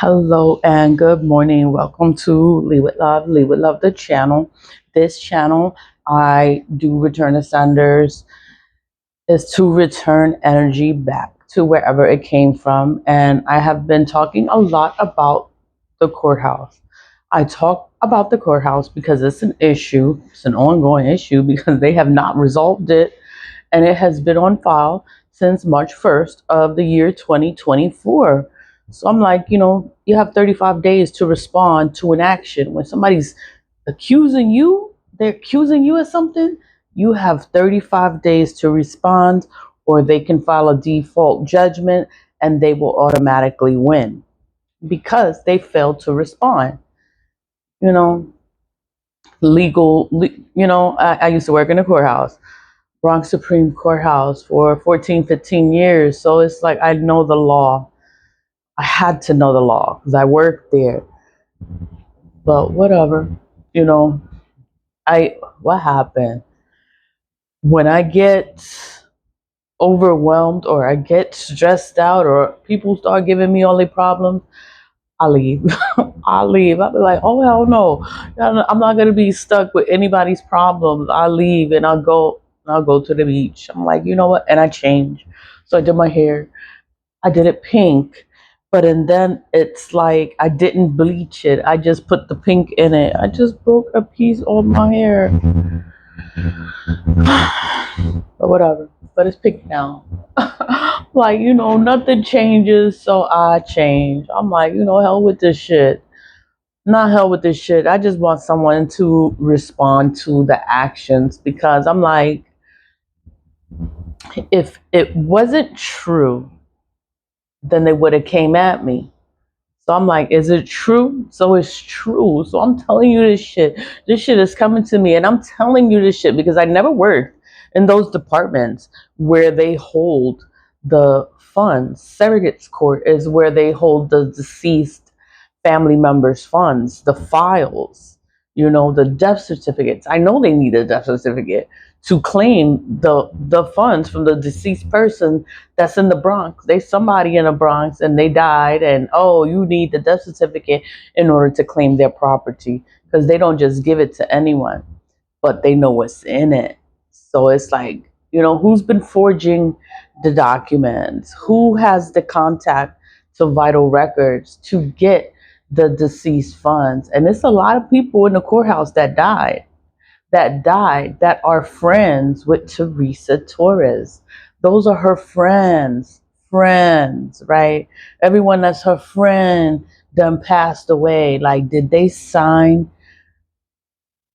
Hello and good morning. Welcome to Lead with Love, the channel. This channel, I do return to senders, is to return energy back to wherever it came from. And I have been talking a lot about the courthouse. I talk about the courthouse because it's an issue. It's an ongoing issue because they have not resolved it. And it has been on file since March 1st of the year 2024. So I'm like, you have 35 days to respond to an action. When somebody's accusing you, they're accusing you of something, you have 35 days to respond, or they can file a default judgment and they will automatically win because they failed to respond. You know, I used to work in the courthouse. Bronx Supreme Courthouse for 14, 15 years. So it's like I know the law. I had to know the law because I worked there. But whatever, you know, what happened? When I get overwhelmed or I get stressed out or people start giving me all their problems, I leave. I leave. I'll be like, oh hell no. I'm not gonna be stuck with anybody's problems. I leave and I'll go to the beach. I'm like, you know what? And I change. So I did my hair. I did it pink. But and then it's like I didn't bleach it. I just put the pink in it. I just broke a piece on my hair. But whatever. But it's pink now. Like, nothing changes, so I change. I'm like, hell with this shit. Not hell with this shit. I just want someone to respond to the actions because I'm like, if it wasn't true, then they would have came at me. So I'm like, is it true? So it's true. So I'm telling you this shit. This shit is coming to me. And I'm telling you this shit because I never worked in those departments where they hold the funds. Surrogates court is where they hold the deceased family members' funds, the files, the death certificates. I know they need a death certificate to claim the funds from the deceased person that's in the Bronx. There's somebody in the Bronx and they died, and oh, you need the death certificate in order to claim their property because they don't just give it to anyone, but they know what's in it. So it's like, who's been forging the documents? Who has the contact to vital records to get the deceased funds? And it's a lot of people in the courthouse that are friends with Teresa Torres. Those are her friends, right? Everyone that's her friend done passed away. Like, did they sign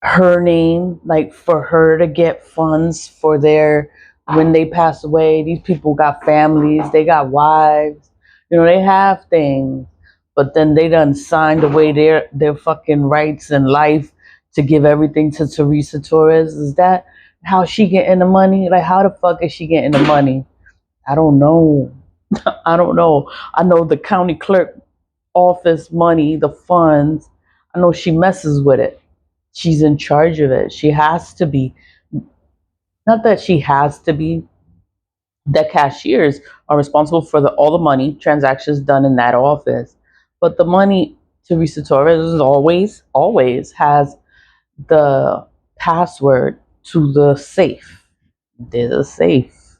her name, like for her to get funds for their, when they pass away? These people got families, they got wives, they have things, but then they done signed away their fucking rights in life to give everything to Teresa Torres. Is that how she getting the money? Like, how the fuck is she getting the money? I don't know. I don't know. I know the county clerk office money, the funds, I know she messes with it. She's in charge of it. She has to be. Not that she has to be. The cashiers are responsible for all the money transactions done in that office. But the money, Teresa Torres is always has the password to the safe. There's a safe.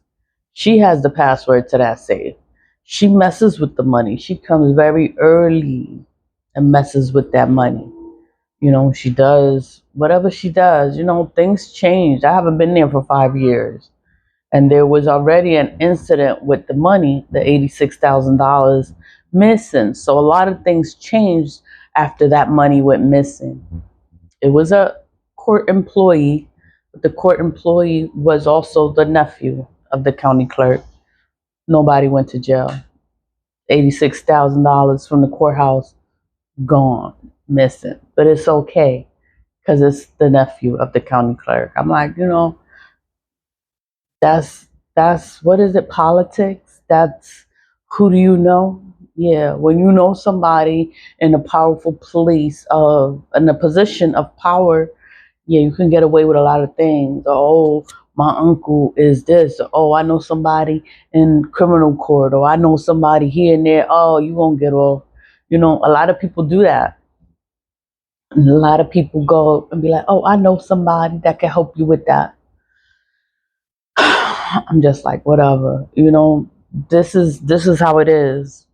She has the password to that safe. She messes with the money. She comes very early and messes with that money. She does whatever she does. Things changed. I haven't been there for 5 years. And there was already an incident with the money, the $86,000 missing. So a lot of things changed after that money went missing. It was a court employee, but the court employee was also the nephew of the county clerk. Nobody went to jail. $86,000 from the courthouse gone, missing. But it's okay because it's the nephew of the county clerk. I'm like, that's what is it, politics? That's who do you know? Yeah, when you know somebody in a powerful place of in a position of power, yeah, you can get away with a lot of things. Oh, my uncle is this. Oh, I know somebody in criminal court, or I know somebody here and there. Oh, you won't get off. You know, a lot of people do that. And a lot of people go and be like, oh, I know somebody that can help you with that. I'm just like, whatever. You know, this is how it is.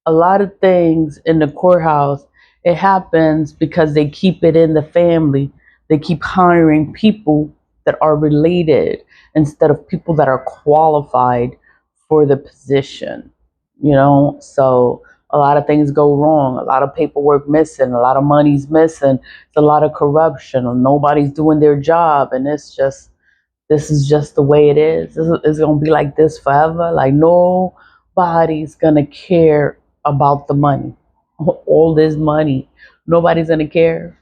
A lot of things in the courthouse, it happens because they keep it in the family. They keep hiring people that are related instead of people that are qualified for the position. You know, so a lot of things go wrong, a lot of paperwork missing, a lot of money's missing, it's a lot of corruption, or nobody's doing their job, and this is just the way it is. It's gonna be like this forever. Like nobody's gonna care about the money, all this money. Nobody's gonna care.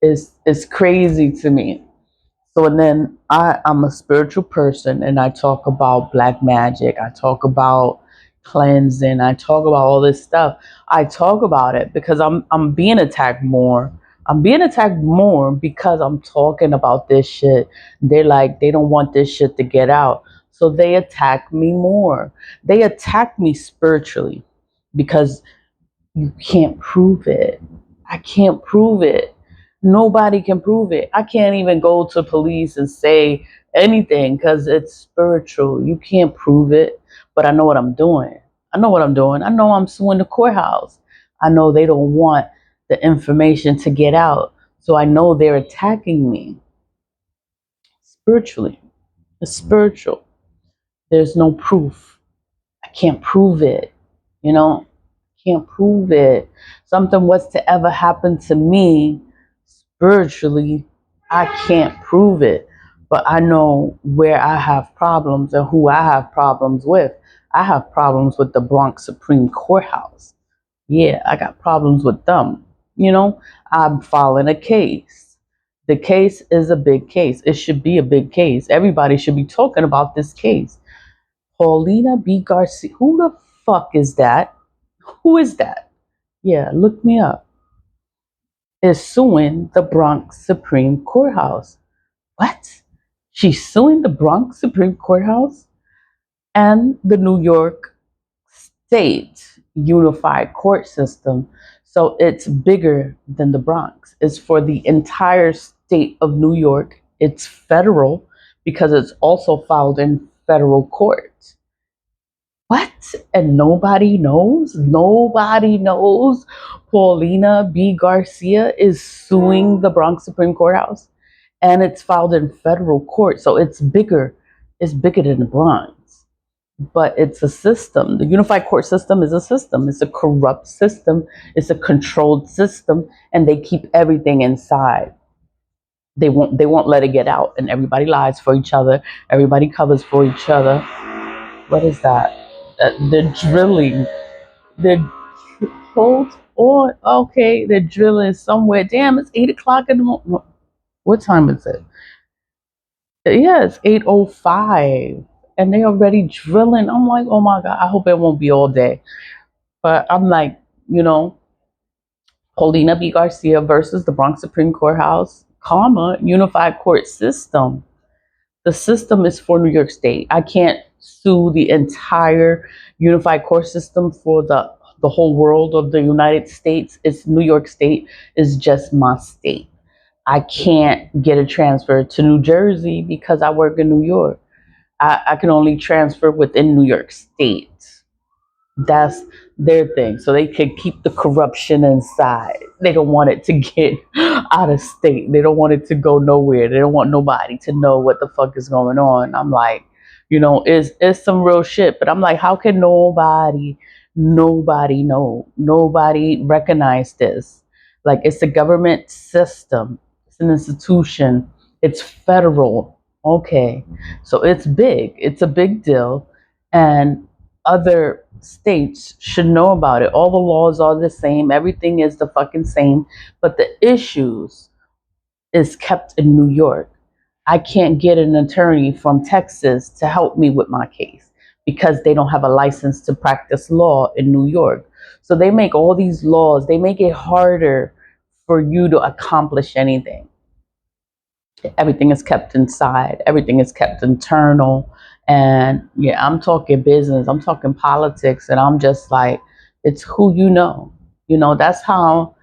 It's crazy to me. So and then I'm a spiritual person, and I talk about black magic. I talk about cleansing. I talk about all this stuff. I talk about it because I'm being attacked more. I'm being attacked more because I'm talking about this shit. They're like, they don't want this shit to get out. So they attack me more. They attack me spiritually because you can't prove it. I can't prove it. Nobody can prove it. I can't even go to police and say anything because it's spiritual. You can't prove it. But I know what I'm doing. I know what I'm doing. I know I'm suing the courthouse. I know they don't want the information to get out. So I know they're attacking me spiritually. It's spiritual. There's no proof. I can't prove it. You know, can't prove it. Something was to ever happen to me spiritually, I can't prove it. But I know where I have problems and who I have problems with. I have problems with the Bronx Supreme Courthouse. Yeah, I got problems with them. You know, I'm filing a case. The case is a big case. It should be a big case. Everybody should be talking about this case. Paulina B. Garcia. Who the fuck is that? Who is that? Yeah, look me up. Is suing the Bronx Supreme Courthouse. What? She's suing the Bronx Supreme Courthouse and the New York State Unified Court System. So it's bigger than the Bronx. It's for the entire state of New York. It's federal because it's also filed in federal court. What? And nobody knows? Nobody knows Paulina B. Garcia is suing the Bronx Supreme Courthouse, and it's filed in federal court. So it's bigger. It's bigger than the Bronx. But it's a system. The unified court system is a system. It's a corrupt system. It's a controlled system, and they keep everything inside. They won't let it get out, and everybody lies for each other. Everybody covers for each other. What is that? They're drilling. They're hold on. Okay, they're drilling somewhere. Damn, it's 8 o'clock in the morning. What time is it? Yeah, it's 8:05, and they already drilling. I'm like, oh my god. I hope it won't be all day. But I'm like, you know, Paulina B. Garcia versus the Bronx Supreme Courthouse, comma Unified Court System. The system is for New York State. I can't sue the entire unified court system for the whole world of the United States. It's New York State is just my state. I can't get a transfer to New Jersey because I work in New York. I can only transfer within New York State. That's their thing. So they could keep the corruption inside. They don't want it to get out of state. They don't want it to go nowhere. They don't want nobody to know what the fuck is going on. I'm like, you know, it's some real shit. But I'm like, how can nobody know? Nobody recognize this? Like it's a government system. It's an institution. It's federal. Okay. So it's big. It's a big deal. And other states should know about it. All the laws are the same. Everything is the fucking same. But the issues is kept in New York. I can't get an attorney from Texas to help me with my case because they don't have a license to practice law in New York. So they make all these laws. They make it harder for you to accomplish anything. Everything is kept inside. Everything is kept internal. And yeah, I'm talking business. I'm talking politics. And I'm just like, it's who you know. That's how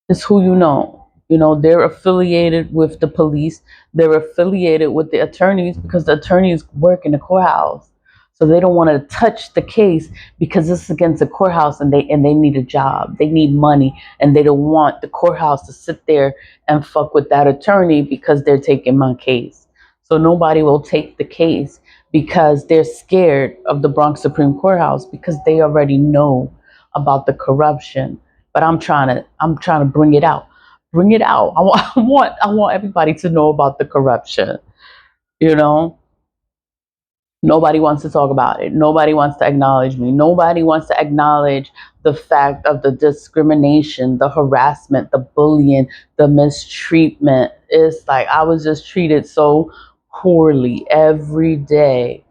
it's who you know. They're affiliated with the police. They're affiliated with the attorneys because the attorneys work in the courthouse. So they don't want to touch the case because it's against the courthouse and they need a job. They need money and they don't want the courthouse to sit there and fuck with that attorney because they're taking my case. So nobody will take the case because they're scared of the Bronx Supreme Courthouse because they already know about the corruption. But I'm trying to bring it out. Bring it out. I want everybody to know about the corruption. You know, nobody wants to talk about it. Nobody wants to acknowledge me. Nobody wants to acknowledge the fact of the discrimination, the harassment, the bullying, the mistreatment. It's like I was just treated so poorly every day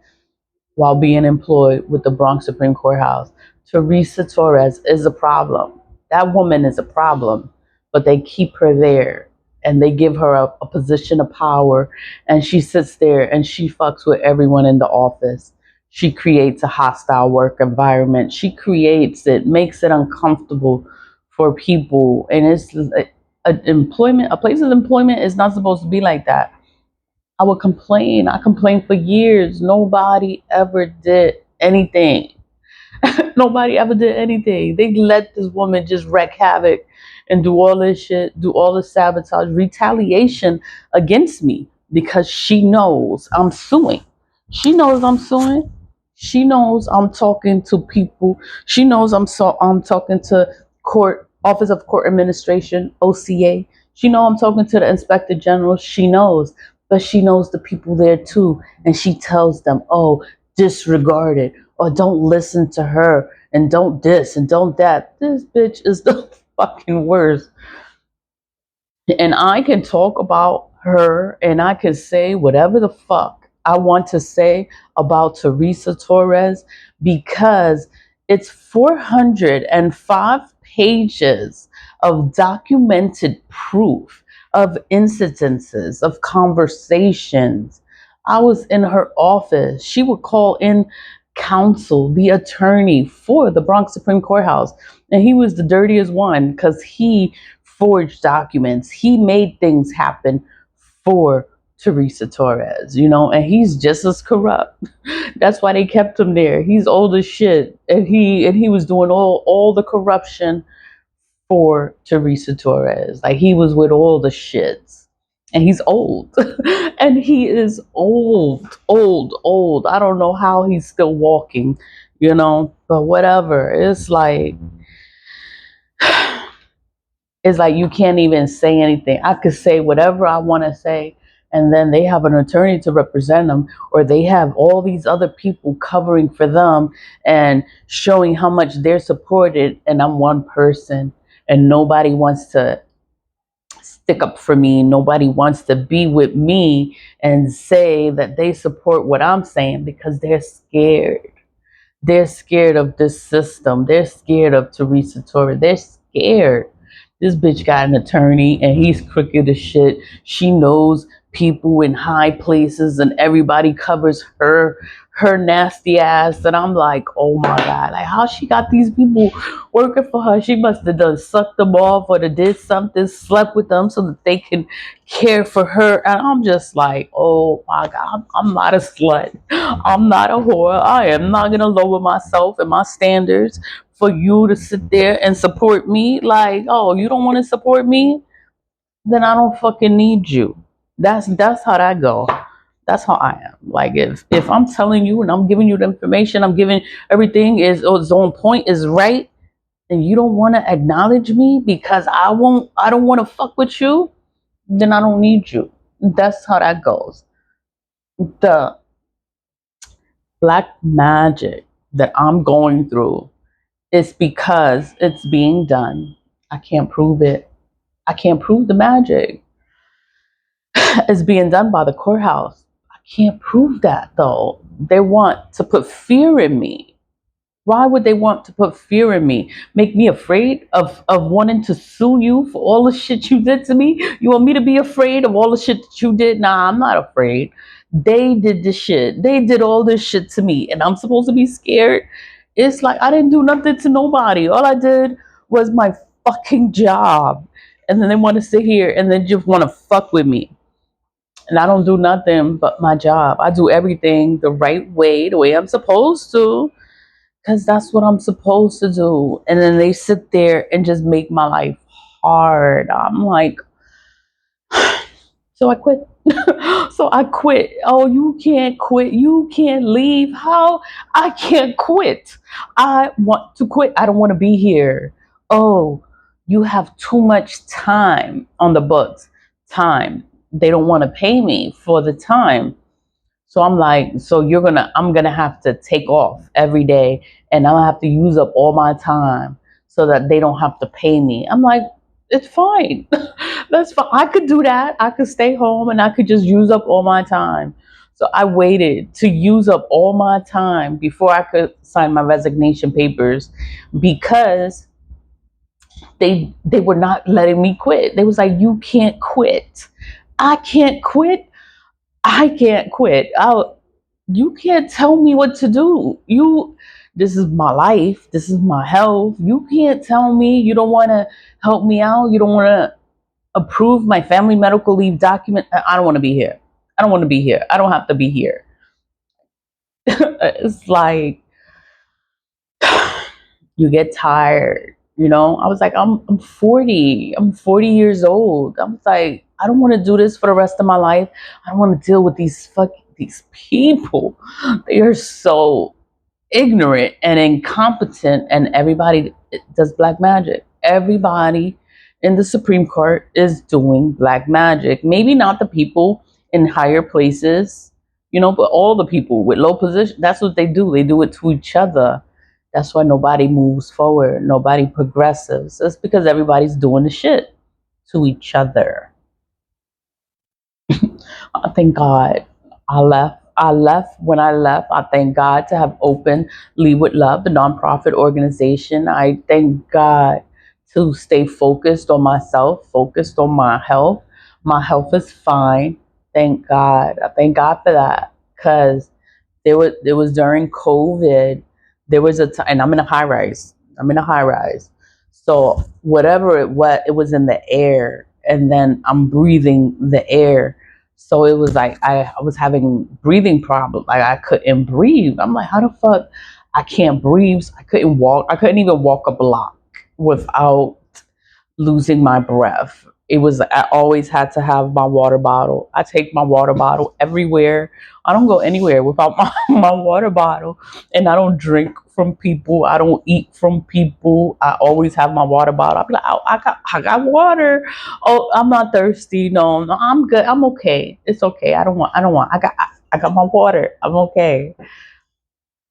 while being employed with the Bronx Supreme Courthouse. Teresa Torres is a problem. That woman is a problem, but they keep her there and they give her a position of power, and she sits there and she fucks with everyone in the office. She creates a hostile work environment. She creates it, makes it uncomfortable for people, and it's a place of employment is not supposed to be like that. I would complain. I complained for years. Nobody ever did anything. Nobody ever did anything. They let this woman just wreak havoc and do all this shit, do all the sabotage, retaliation against me because she knows I'm suing. She knows I'm suing. She knows I'm talking to people. She knows I'm talking to court Office of Court Administration, OCA. She knows I'm talking to the Inspector General. She knows, but she knows the people there too, and she tells them, "Oh, disregard it, or don't listen to her, and don't this and don't that." This bitch is the fucking worst. And I can talk about her and I can say whatever the fuck I want to say about Teresa Torres because it's 405 pages of documented proof of incidences, of conversations. I was in her office. She would call in counsel, the attorney for the Bronx Supreme Courthouse. And he was the dirtiest one because he forged documents. He made things happen for Teresa Torres, and he's just as corrupt. That's why they kept him there. He's old as shit, and he was doing all the corruption for Teresa Torres. Like he was with all the shits. And he's old. And he is old, old, old. I don't know how he's still walking, but whatever. It's like you can't even say anything. I could say whatever I want to say, and then they have an attorney to represent them, or they have all these other people covering for them and showing how much they're supported, and I'm one person, and nobody wants to stick up for me. Nobody wants to be with me and say that they support what I'm saying because they're scared. They're scared of this system. They're scared of Teresa Torres. They're scared. This bitch got an attorney and he's crooked as shit. She knows people in high places and everybody covers her nasty ass. And I'm like, oh my God, like how she got these people working for her? She must have done sucked them off or did something, slept with them so that they can care for her. And I'm just like, oh my God, I'm not a slut. I'm not a whore. I am not gonna lower myself and my standards for you to sit there and support me. Like, oh, you don't want to support me? Then I don't fucking need you. That's how that go. That's how I am. Like if I'm telling you and I'm giving you the information, I'm giving everything is on point, is right, and you don't want to acknowledge me because I don't want to fuck with you, then I don't need you. That's how that goes. The black magic that I'm going through is because it's being done. I can't prove it. I can't prove the magic. It's being done by the courthouse. I can't prove that though. They want to put fear in me. Why would they want to put fear in me? Make me afraid of wanting to sue you for all the shit you did to me? You want me to be afraid of all the shit that you did? Nah, I'm not afraid. They did this shit. They did all this shit to me. And I'm supposed to be scared? It's like I didn't do nothing to nobody. All I did was my fucking job. And then they want to sit here and then just want to fuck with me. And I don't do nothing but my job. I do everything the right way, the way I'm supposed to, because that's what I'm supposed to do. And then they sit there and just make my life hard. I'm like, so I quit. So I quit. Oh, you can't quit. You can't leave. How? I can't quit. I want to quit. I don't want to be here. Oh, you have too much time on the books. Time. They don't want to pay me for the time. So I'm like, so I'm gonna have to take off every day and I'm gonna have to use up all my time so that they don't have to pay me. I'm like, it's fine. That's fine. I could do that. I could stay home and I could just use up all my time. So I waited to use up all my time before I could sign my resignation papers because they were not letting me quit. They was like, you can't quit. I can't quit. I can't quit. You can't tell me what to do. This is my life. This is my health. You can't tell me you don't want to help me out. You don't want to approve my family medical leave document. I don't want to be here. I don't want to be here. I don't have to be here. It's like you get tired. I was like, I'm 40. I'm 40 years old. I was like, I don't want to do this for the rest of my life. I don't want to deal with these people. They are so ignorant and incompetent, and everybody does black magic. Everybody in the Supreme Court is doing black magic. Maybe not the people in higher places, but all the people with low position. That's what they do. They do it to each other. That's why nobody moves forward. Nobody progresses. It's because everybody's doing the shit to each other. I thank God I left. I left when I left. I thank God to have opened Lead with Love, the nonprofit organization. I thank God to stay focused on myself, focused on my health. My health is fine. Thank God. I thank God for that because there was during COVID. There was a time, and I'm in a high rise. I'm in a high rise. So whatever it was in the air, and then I'm breathing the air. So it was like I was having breathing problems. Like I couldn't breathe. I'm like, how the fuck I can't breathe? I couldn't walk. I couldn't even walk a block without losing my breath. It was I always had to have my water bottle. I take my water bottle everywhere. I don't go anywhere without my water bottle. And I don't drink from people. I don't eat from people. I always have my water bottle. I'm like, oh, I got water. Oh, I'm not thirsty. No, no, I'm good. I'm okay. It's okay. I don't want. I got my water. I'm okay.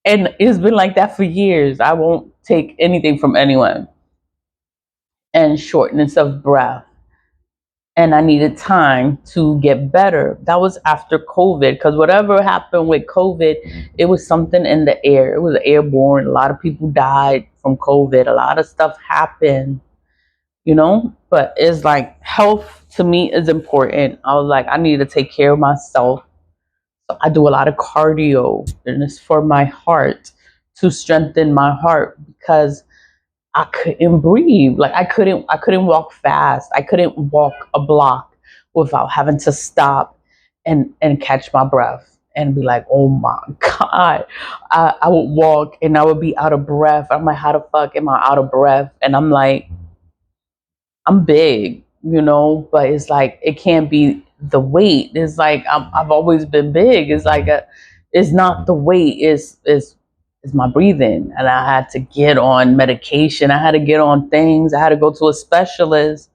And it's been like that for years. I won't take anything from anyone. And shortness of breath, and I needed time to get better. That was after COVID, because whatever happened with COVID, it was something in the air. It was airborne. A lot of people died from COVID. A lot of stuff happened, But it's like health to me is important. I was like, I need to take care of myself. So I do a lot of cardio, and it's for my heart, to strengthen my heart, because I couldn't breathe. Like I couldn't walk fast. I couldn't walk a block without having to stop and catch my breath and be like, oh my God. I would walk and I would be out of breath. I'm like, how the fuck am I out of breath? And I'm like, I'm big, but it's like it can't be the weight. It's like I've always been big. It's like it's not the weight. It's my breathing, and I had to get on medication. I had to get on things. I had to go to a specialist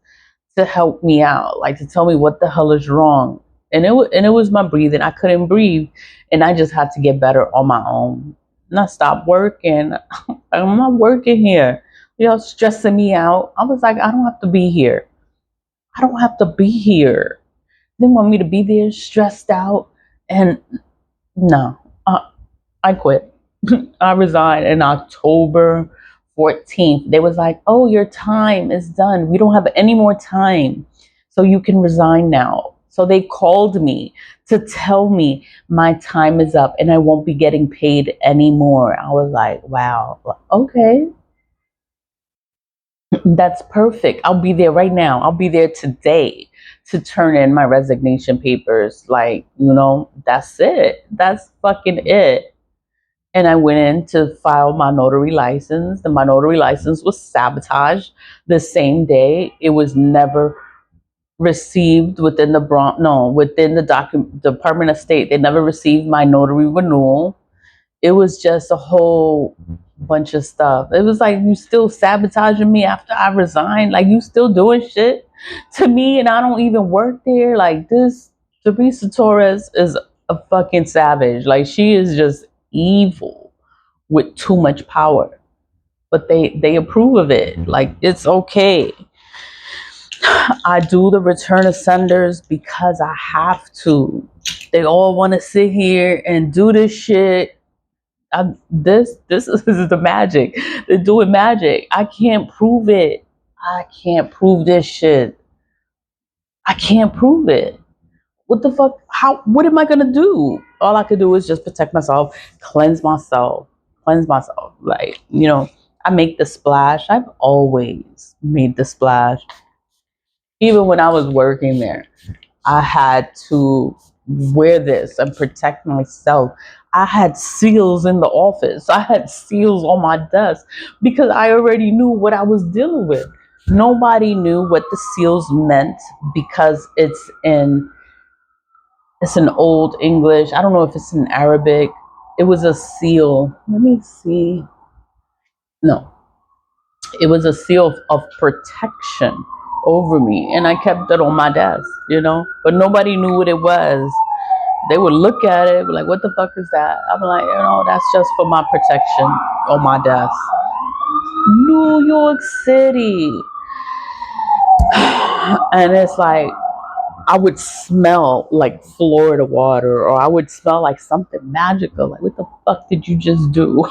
to help me out, like to tell me what the hell is wrong. And it was my breathing. I couldn't breathe, and I just had to get better on my own. And I stopped working. I'm not working here. Stressing me out. I was like, I don't have to be here. I don't have to be here. They want me to be there stressed out. And no, I quit. I resigned in October 14th. They was like, oh, your time is done. We don't have any more time. So you can resign now. So they called me to tell me my time is up and I won't be getting paid anymore. I was like, wow, okay, that's perfect. I'll be there right now. I'll be there today to turn in my resignation papers. Like, that's it. That's fucking it. And I went in to file my notary license. And my notary license was sabotaged the same day. It was never received within the Bronx, no, within the Department of State. They never received my notary renewal. It was just a whole bunch of stuff. It was like, you still sabotaging me after I resigned? Like, you still doing shit to me and I don't even work there? Like, this, Teresa Torres is a fucking savage. Like, she is just evil with too much power. But they approve of it. Like, it's okay. I do the return of senders because I have to. They all want to sit here and do this shit. This is the magic. They're doing magic. I can't prove it. I can't prove this shit. I can't prove it. What the fuck? How? What am I gonna do? All I could do is just protect myself, cleanse myself. Like, I make the splash. I've always made the splash. Even when I was working there, I had to wear this and protect myself. I had seals in the office. I had seals on my desk because I already knew what I was dealing with. Nobody knew what the seals meant because it's in old English. I don't know if it's in Arabic. It was a seal. Let me see. No, it was a seal of protection over me, and I kept it on my desk, but nobody knew what it was. They would look at it, be like, what the fuck is that? I'm like, that's just for my protection on my desk. New York City. And it's like, I would smell like Florida water, or I would smell like something magical. Like, what the fuck did you just do?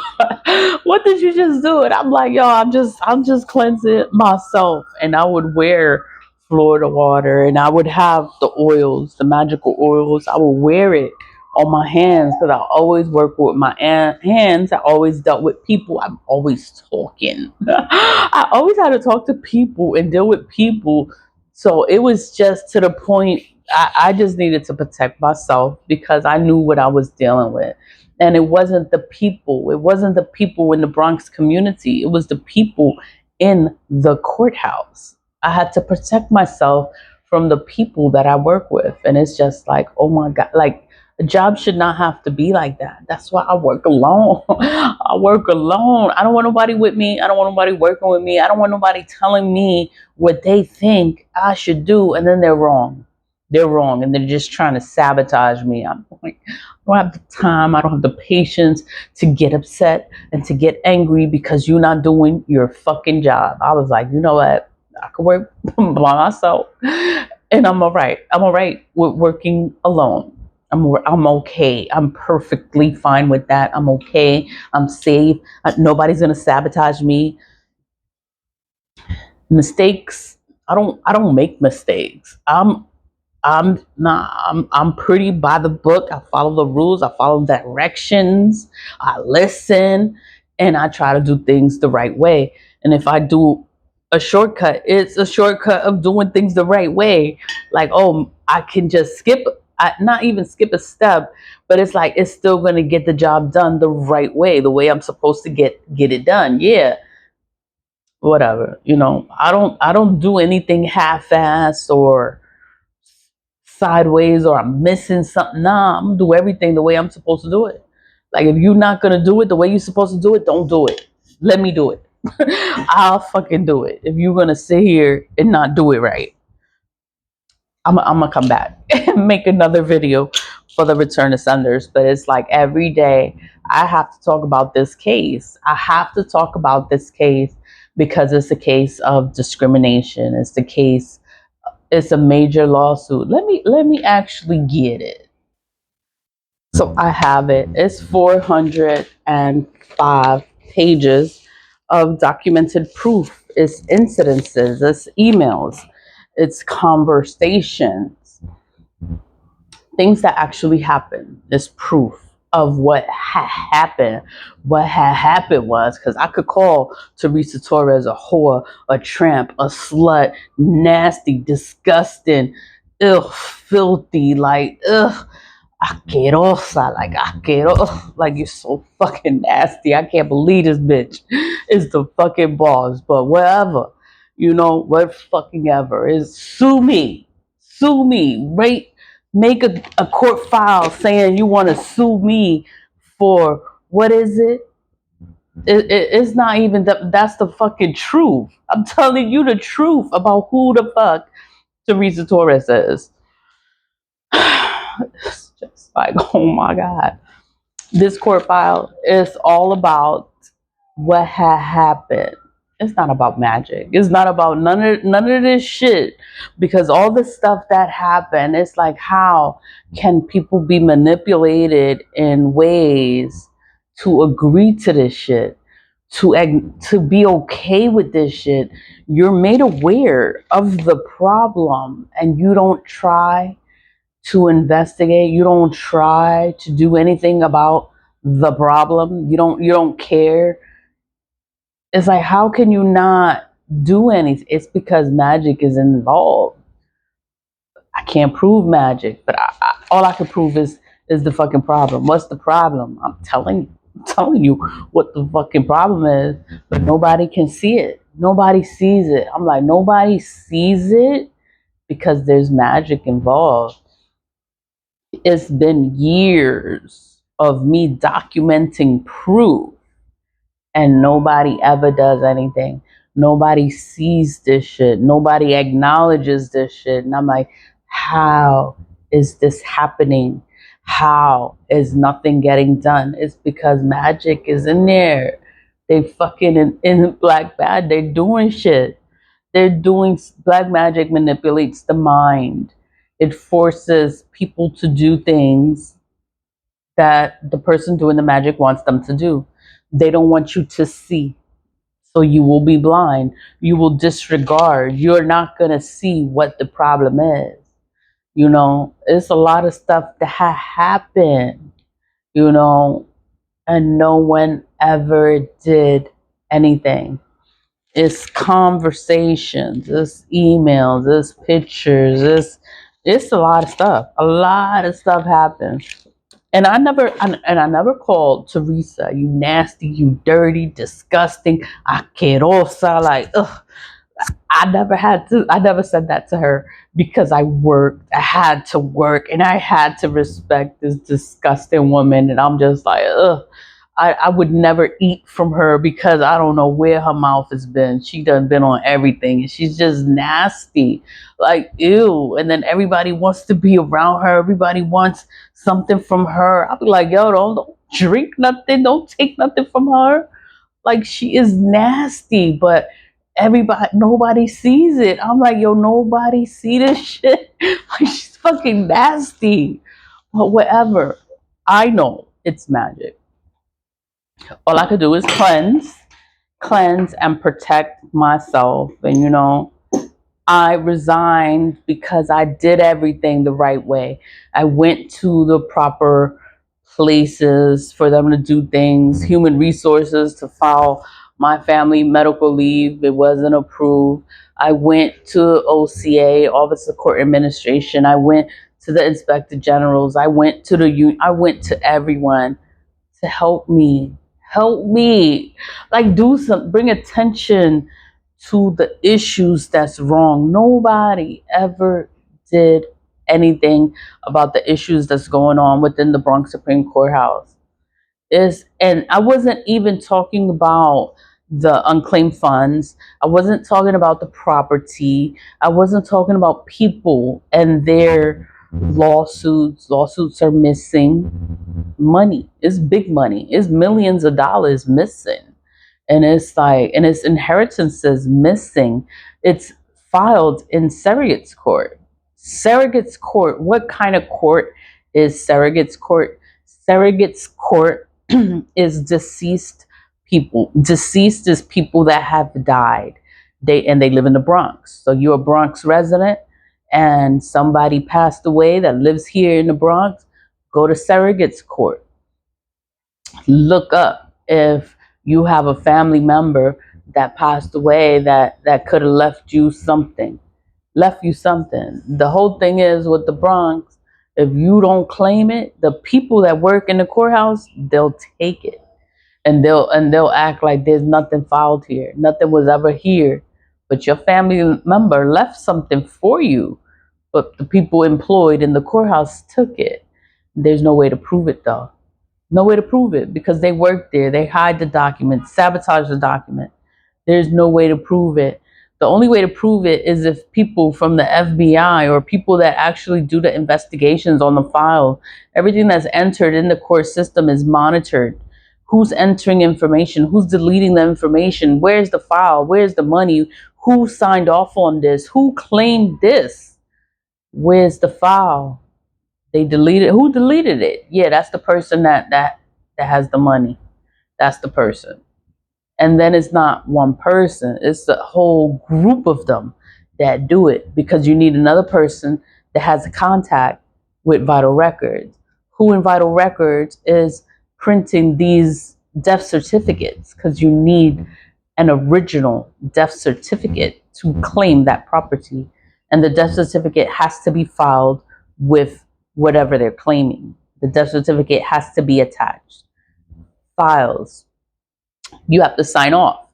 What did you just do? And I'm like, yo, I'm just cleansing myself. And I would wear Florida water, and I would have the oils, the magical oils. I would wear it on my hands because I always work with my hands. I always dealt with people. I'm always talking. I always had to talk to people and deal with people. So it was just to the point, I just needed to protect myself because I knew what I was dealing with. And it wasn't the people. It wasn't the people in the Bronx community. It was the people in the courthouse. I had to protect myself from the people that I work with. And it's just like, oh my God, like, a job should not have to be like that. That's why I work alone. I work alone. I don't want nobody with me. I don't want nobody working with me. I don't want nobody telling me what they think I should do, and then they're wrong. They're wrong, and they're just trying to sabotage me. I'm like, I don't have the time. I don't have the patience to get upset and to get angry because you're not doing your fucking job. I was like, you know what? I could work by myself, and I'm all right. I'm all right with working alone. I'm okay. I'm perfectly fine with that. I'm okay. I'm safe. Nobody's gonna sabotage me. Mistakes. I don't make mistakes. I'm not. I'm pretty by the book. I follow the rules. I follow directions. I listen, and I try to do things the right way. And if I do a shortcut, it's a shortcut of doing things the right way. Like, oh, I can just skip. Not even skip a step, but it's like it's still going to get the job done the right way, the way I'm supposed to get it done. Yeah, whatever. I don't do anything half-assed or sideways, or I'm missing something. Nah, I'm gonna do everything the way I'm supposed to do it. Like, if you're not gonna do it the way you're supposed to do it, don't do it. Let me do it. I'll fucking do it. If you're gonna sit here and not do it right, I'm gonna come back and make another video for the return of senders. But it's like every day I have to talk about this case. I have to talk about this case because it's a case of discrimination. It's a major lawsuit. Let me actually get it. So I have it. It's 405 pages of documented proof. It's incidences, it's emails, it's conversations. things that actually happened is proof of what happened. What had happened was, because I could call Teresa Torres a whore, a tramp, a slut, nasty, disgusting, ugh, filthy, like, ugh, asquerosa, like asquerosa, like you're so fucking nasty. I can't believe this bitch is the fucking boss. But whatever, what fucking ever is, sue me, right? Make a court file saying you want to sue me for what is it? It's not even that's the fucking truth. I'm telling you the truth about who the fuck Teresa Torres is. It's just like, oh my God. This court file is all about what had happened. It's not about magic. It's not about none of this shit. Because all the stuff that happened, it's like, how can people be manipulated in ways to agree to this shit? To be okay with this shit. You're made aware of the problem and you don't try to investigate. You don't try to do anything about the problem. You don't care. It's like, how can you not do anything? It's because magic is involved. I can't prove magic, but all I can prove is the fucking problem. What's the problem? I'm telling you what the fucking problem is, but nobody can see it. Nobody sees it. I'm like, nobody sees it because there's magic involved. It's been years of me documenting proof and nobody ever does anything. Nobody sees this shit. Nobody acknowledges this shit. And I'm like, how is this happening? How is nothing getting done? It's because magic is in there. They fucking in black bad. They're doing shit. They're doing black magic manipulates the mind. It forces people to do things that the person doing the magic wants them to do. They don't want you to see. So you will be blind. You will disregard. You're not going to see what the problem is. It's a lot of stuff that happened, you know, and no one ever did anything. It's conversations, it's emails, it's pictures, it's a lot of stuff. A lot of stuff happens. And I never called Teresa, you nasty, you dirty, disgusting, asquerosa, like, ugh. I never said that to her because I worked. I had to work and I had to respect this disgusting woman. And I'm just like, ugh. I would never eat from her because I don't know where her mouth has been. She done been on everything and she's just nasty. Like, ew. And then everybody wants to be around her. Everybody wants something from her. I'll be like, yo, don't drink nothing. Don't take nothing from her. Like, she is nasty, but nobody sees it. I'm like, yo, nobody see this shit. Like, she's fucking nasty. But whatever. I know it's magic. All I could do is cleanse and protect myself. And I resigned because I did everything the right way. I went to the proper places for them to do things, human resources to file my family medical leave. It wasn't approved. I went to OCA, Office of Court Administration. I went to the Inspector Generals. I went to the union. I went to everyone to help me, like, bring attention to the issues that's wrong. Nobody ever did anything about the issues that's going on within the Bronx Supreme Courthouse. And I wasn't even talking about the unclaimed funds. I wasn't talking about the property. I wasn't talking about people and their lawsuits. Lawsuits are missing money. It's big money. It's millions of dollars missing. And it's like, and its inheritance is missing. It's filed in surrogate's court. Surrogate's court. What kind of court is surrogate's court? Surrogate's court is deceased people. Deceased is people that have died. They live in the Bronx. So you're a Bronx resident and somebody passed away that lives here in the Bronx, go to surrogates court. Look up if you have a family member that passed away that could have left you something. The whole thing is with the Bronx, if you don't claim it, the people that work in the courthouse, they'll take it, and they'll act like there's nothing filed here, nothing was ever here, but your family member left something for you, but the people employed in the courthouse took it. There's no way to prove it though. No way to prove it because they work there. They hide the document, sabotage the document. There's no way to prove it. The only way to prove it is if people from the FBI or people that actually do the investigations on the file, everything that's entered in the court system is monitored. Who's entering information? Who's deleting the information? Where's the file? Where's the money? Who signed off on this? Who claimed this? Where's the file? They deleted. Who deleted it? Yeah, that's the person that has the money. That's the person. And then it's not one person, it's a whole group of them that do it, because you need another person that has a contact with Vital Records, who in Vital Records is printing these death certificates, because you need an original death certificate to claim that property. And the death certificate has to be filed with whatever they're claiming. The death certificate has to be attached. Files, you have to sign off.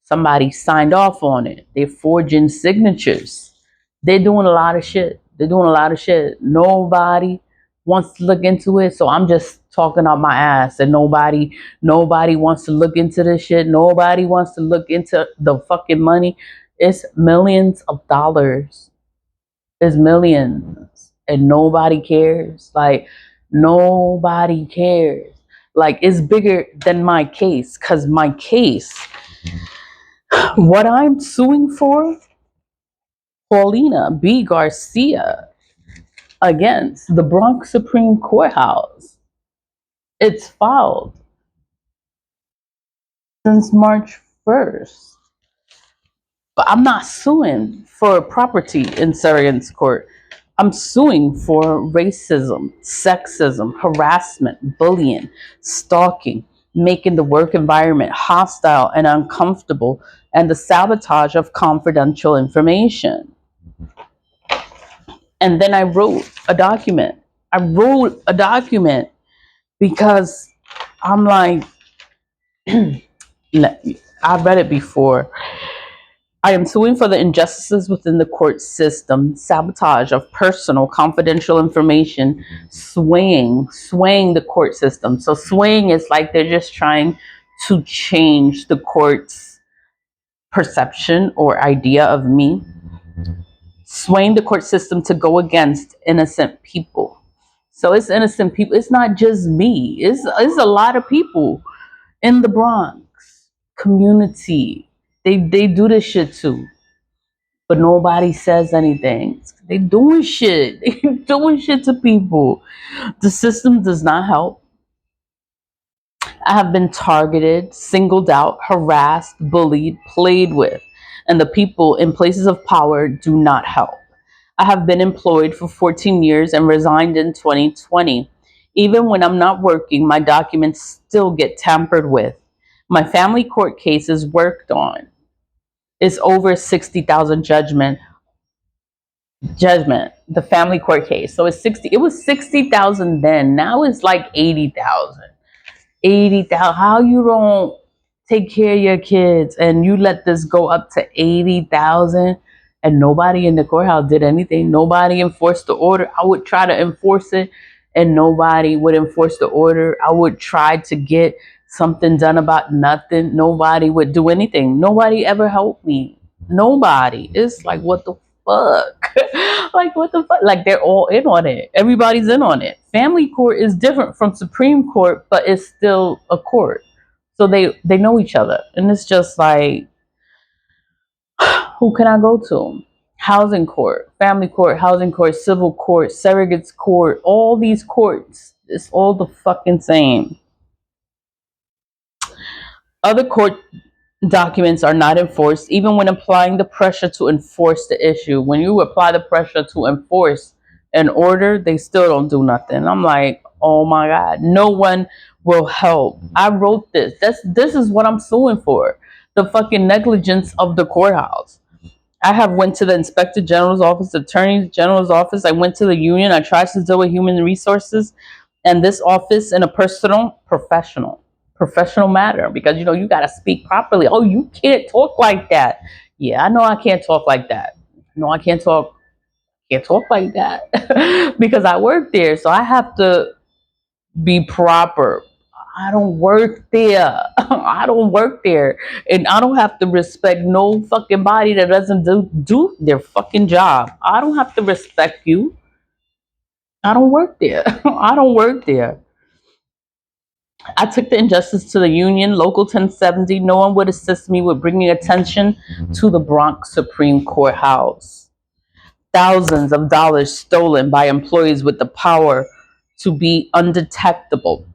Somebody signed off on it. They're forging signatures. They're doing a lot of shit. They're doing a lot of shit. Nobody wants to look into it. So I'm just talking out my ass, and nobody wants to look into this shit. Nobody wants to look into the fucking money. It's millions of dollars. It's millions. And nobody cares. Like, nobody cares. Like, it's bigger than my case, because my case, what I'm suing for, Paulina B. Garcia against the Bronx Supreme Courthouse. It's filed since March 1st. But I'm not suing for property in surrogate's court. I'm suing for racism, sexism, harassment, bullying, stalking, making the work environment hostile and uncomfortable, and the sabotage of confidential information. And then I wrote a document. I wrote a document because I'm like, I've read it before. I am suing for the injustices within the court system, sabotage of personal confidential information, swaying the court system. So swaying is like they're just trying to change the court's perception or idea of me, swaying the court system to go against innocent people. So it's innocent people. It's not just me. It's a lot of people in the Bronx community. They do this shit too, but nobody says anything. They doing shit. They doing shit to people. The system does not help. I have been targeted, singled out, harassed, bullied, played with, and the people in places of power do not help. I have been employed for 14 years and resigned in 2020. Even when I'm not working, my documents still get tampered with. My family court case is worked on. It's over 60,000 judgment, the family court case. So it was 60,000 then. Now it's like 80,000. 80,000. How you don't take care of your kids and you let this go up to 80,000, and nobody in the courthouse did anything. Nobody enforced the order. I would try to enforce it and nobody would enforce the order. I would try to get something done about nothing. Nobody would do anything. Nobody ever helped me. Nobody. It's like, what the fuck? Like, what the fuck? Like, they're all in on it. Everybody's in on it. Family court is different from Supreme Court, but it's still a court. So they know each other. And it's just like, who can I go to? Housing court, family court, housing court, civil court, surrogates court, all these courts. It's all the fucking same. Other court documents are not enforced, even when applying the pressure to enforce the issue. When you apply the pressure to enforce an order, they still don't do nothing. I'm like, oh my God, no one will help. I wrote this. This is what I'm suing for. The fucking negligence of the courthouse. I have went to the inspector general's office, the attorney general's office. I went to the union. I tried to deal with human resources and this office in a professional matter, because you got to speak properly. Oh, you can't talk like that. Yeah, I know I can't talk like that. No, I can't talk like that because I work there, so I have to be proper. I don't work there. I don't work there. And I don't have to respect no fucking body that doesn't do their fucking job. I don't have to respect you. I don't work there. I don't work there. I took the injustice to the union, Local 1070. No one would assist me with bringing attention to the Bronx Supreme Courthouse. Thousands of dollars stolen by employees with the power to be undetectable.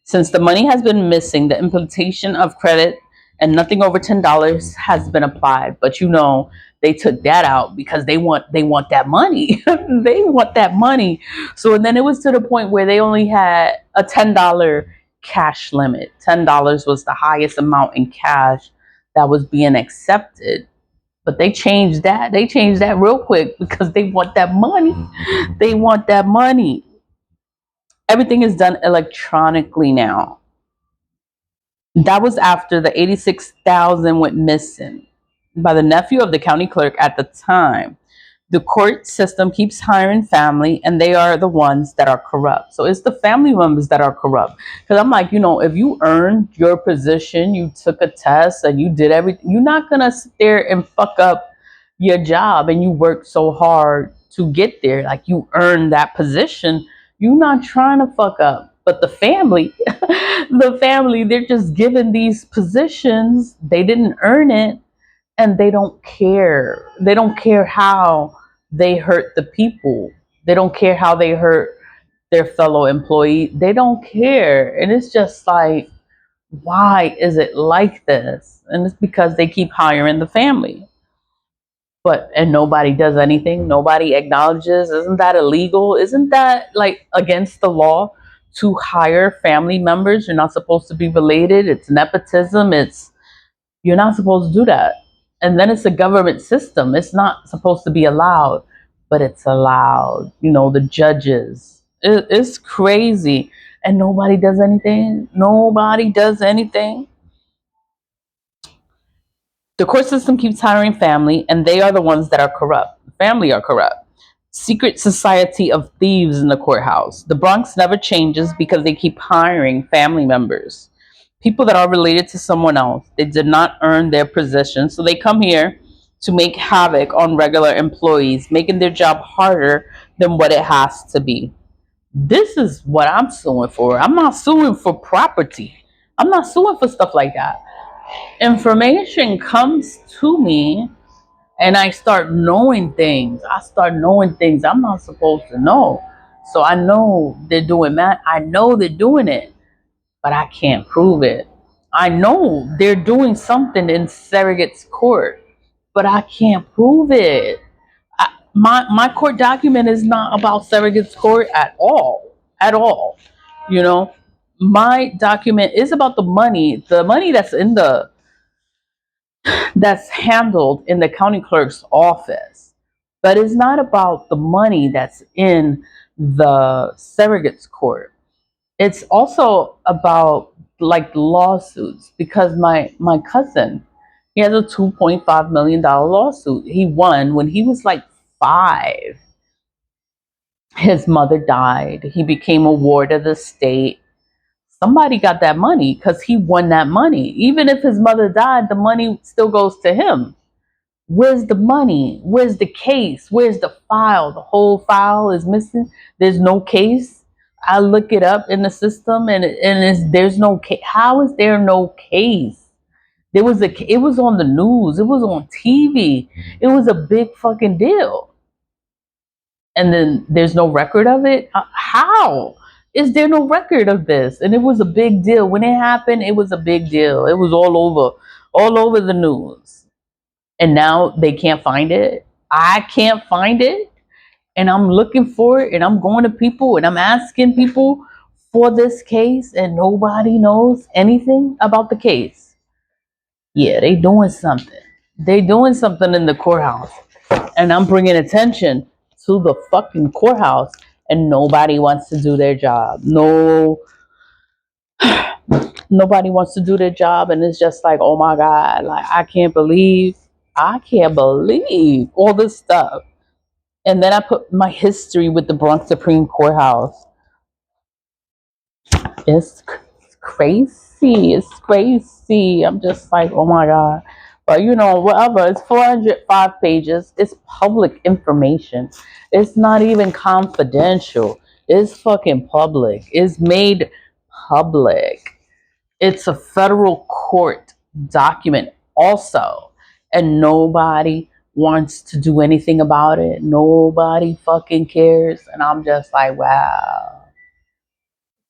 Since the money has been missing, the imputation of credit and nothing over $10 has been applied. But they took that out because they want that money. They want that money. So and then it was to the point where they only had a $10 cash limit. $10 was the highest amount in cash that was being accepted. But they changed that. They changed that real quick because they want that money. They want that money. Everything is done electronically now. That was after the 86,000 went missing by the nephew of the county clerk at the time. The court system keeps hiring family, and they are the ones that are corrupt. So it's the family members that are corrupt. Because I'm like, if you earned your position, you took a test and you did everything, you're not going to sit there and fuck up your job, and you worked so hard to get there. Like, you earned that position. You're not trying to fuck up. But the family, the family, they're just given these positions. They didn't earn it, and they don't care. They don't care how they hurt the people. They don't care how they hurt their fellow employee. They don't care. And it's just like, why is it like this? And it's because they keep hiring the family. And nobody does anything. Nobody acknowledges. Isn't that illegal? Isn't that like against the law to hire family members? You're not supposed to be related. It's nepotism. You're not supposed to do that. And then it's a government system. It's not supposed to be allowed, but it's allowed. The judges. It's crazy. And nobody does anything. Nobody does anything. The court system keeps hiring family, and they are the ones that are corrupt. Family are corrupt. Secret society of thieves in the courthouse. The Bronx never changes because they keep hiring family members, people that are related to someone else. They did not earn their position, so they come here to make havoc on regular employees, making their job harder than what it has to be. This is what I'm suing for. I'm not suing for property. I'm not suing for stuff like that. Information comes to me, and I start knowing things. I'm not supposed to know. So I know they're doing that. I know they're doing it, but I can't prove it. I know they're doing something in surrogate's court, but I can't prove it. My court document is not about surrogate's court at all. At all. You know, my document is about the money that's handled in the county clerk's office. But it's not about the money that's in the surrogate's court. It's also about like lawsuits, because my cousin, he has a $2.5 million lawsuit he won when he was like 5. His mother died. He became a ward of the state. Somebody got that money because he won that money. Even if his mother died, the money still goes to him. Where's the money? Where's the case? Where's the file? The whole file is missing. There's no case. I look it up in the system, and there's no case. How is there no case? It was on the news. It was on TV. It was a big fucking deal. And then there's no record of it. How is there no record of this? And it was a big deal when it happened. It was a big deal. It was all over all over the news. And now they can't find it. I can't find it. And I'm looking for it and I'm going to people and I'm asking people for this case and nobody knows anything about the case. Yeah, they doing something. They doing something in the courthouse. And I'm bringing attention to the fucking courthouse and nobody wants to do their job. No, nobody wants to do their job and it's just like, oh my God, like I can't believe all this stuff. And then I put my history with the Bronx Supreme Courthouse. It's crazy. It's crazy. I'm just like, oh my God. But whatever. It's 405 pages. It's public information. It's not even confidential. It's fucking public. It's made public. It's a federal court document also. And nobody wants to do anything about it. Nobody fucking cares. And I'm just like, wow.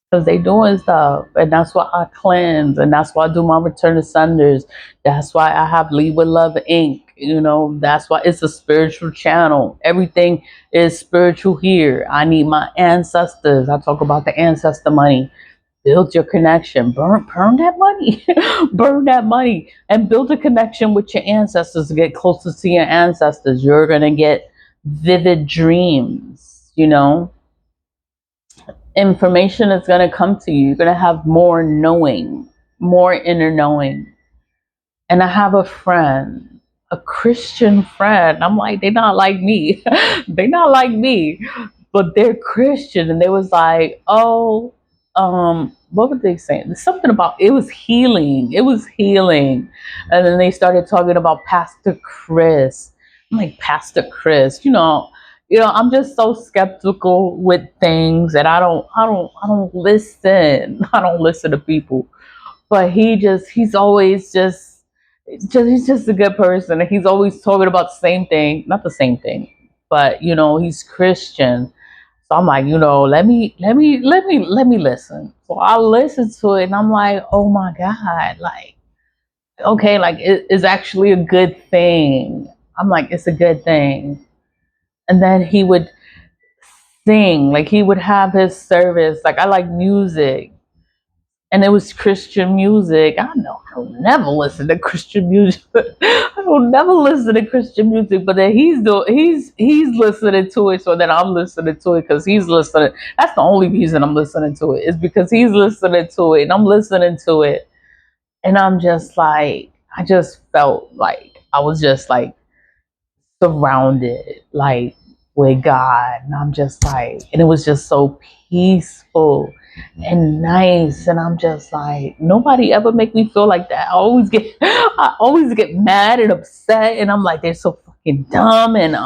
Because they doing stuff. And that's why I cleanse. And that's why I do my return to senders. That's why I have Lead with Love Inc. That's why it's a spiritual channel. Everything is spiritual here. I need my ancestors. I talk about the ancestor money. Build your connection. Burn that money. Burn that money. And build a connection with your ancestors to get closer to your ancestors. You're going to get vivid dreams. Information is going to come to you. You're going to have more knowing, more inner knowing. And I have a friend, a Christian friend. I'm like, they're not like me. They're not like me, but they're Christian. And they was like, oh, what were they saying? Something about it was healing. It was healing. And then they started talking about Pastor Chris. I'm like, Pastor Chris, I'm just so skeptical with things that I don't listen. I don't listen to people. But he's always he's just a good person. And he's always talking about the same thing, not the same thing, but he's Christian. So I'm like, let me listen. So I listen to it and I'm like, oh my God, like, okay, like it is actually a good thing. I'm like, it's a good thing. And then he would sing, like he would have his service. Like I like music. And it was Christian music. I know I don't never listen to Christian music. I don't never listen to Christian music, but then he's listening to it, so then I'm listening to it because he's listening. That's the only reason I'm listening to it is because he's listening to it, and I'm listening to it, and I'm just like, I just felt like I was just like surrounded, like with God, and I'm just like, and it was just so peaceful and nice, and I'm just like, nobody ever make me feel like that. I always get mad and upset, and I'm like, they're so fucking dumb, and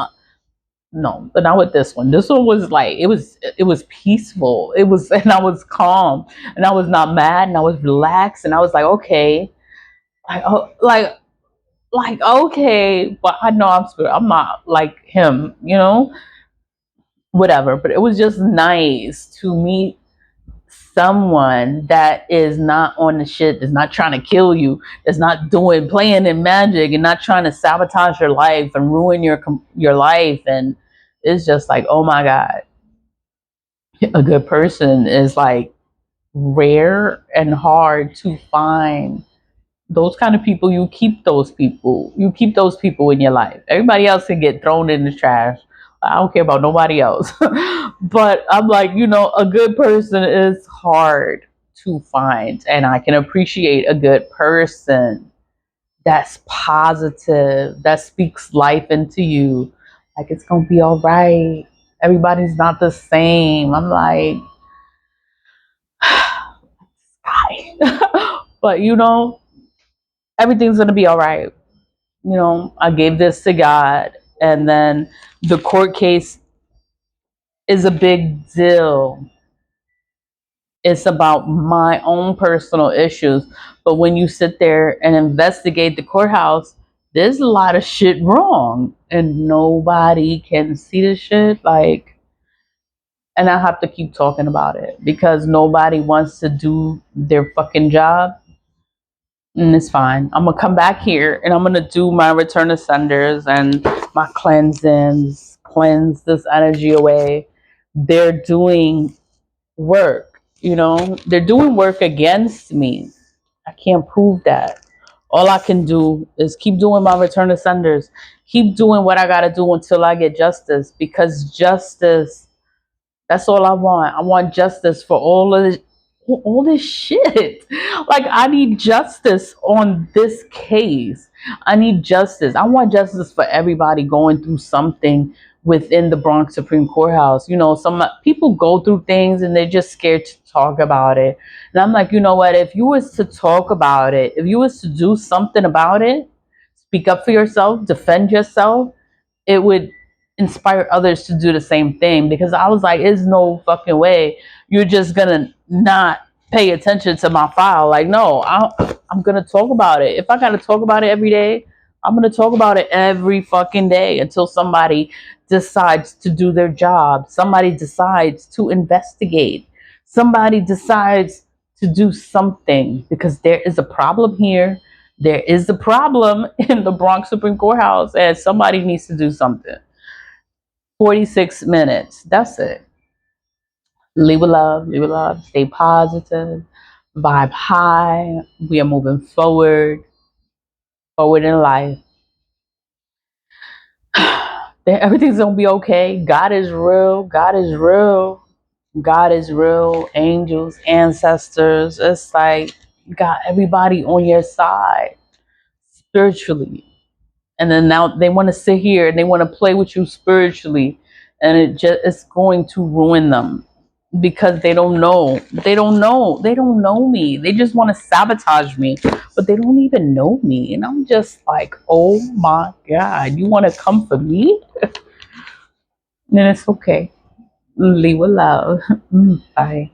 no, but not with this one. This one was like, it was peaceful. It was, and I was calm, and I was not mad, and I was relaxed, and I was like, okay, like, oh, like okay, but I know I'm not like him, whatever. But it was just nice to meet someone that is not on the shit, that's not trying to kill you, that's not doing playing in magic and not trying to sabotage your life and ruin your life. And it's just like, oh my God, a good person is like rare and hard to find. Those kind of people, you keep those people in your life. Everybody else can get thrown in the trash. I don't care about nobody else. But I'm like, a good person is hard to find, and I can appreciate a good person that's positive, that speaks life into you, like it's gonna be all right. Everybody's not the same. I'm like, hi. But everything's gonna be all right. I gave this to God. And then the court case is a big deal. It's about my own personal issues. But when you sit there and investigate the courthouse, there's a lot of shit wrong. And nobody can see the shit. Like, and I have to keep talking about it because nobody wants to do their fucking job. And it's fine. I'm gonna come back here and I'm gonna do my return to senders and my cleansings, cleanse this energy away. They're doing work, they're doing work against me. I can't prove that. All I can do is keep doing my return to senders, keep doing what I gotta do until I get justice, because justice, that's all I want. I want justice for all this shit. Like, I need justice on this case. I need justice. I want justice for everybody going through something within the Bronx Supreme Courthouse. Some people go through things and they're just scared to talk about it. And I'm like, you know what? If you was to talk about it, if you was to do something about it, speak up for yourself, defend yourself, it would inspire others to do the same thing. Because I was like, there's no fucking way you're just gonna not pay attention to my file. Like, no, I'm gonna talk about it. If I gotta talk about it every day, I'm gonna talk about it every fucking day until somebody decides to do their job, somebody decides to investigate, somebody decides to do something, because there is a problem here. There is a problem in the Bronx Supreme Courthouse, and somebody needs to do something. 46 minutes. That's it. Leave with love, leave with love, stay positive, vibe high. We are moving forward in life. Everything's gonna be okay. God is real. God is real. God is real. Angels, ancestors. It's like you got everybody on your side spiritually. And then now they want to sit here and they want to play with you spiritually, and it's going to ruin them, because they don't know me. They just want to sabotage me, but they don't even know me. And I'm just like, oh my god, you want to come for me? Then it's okay. Leave with love. Bye.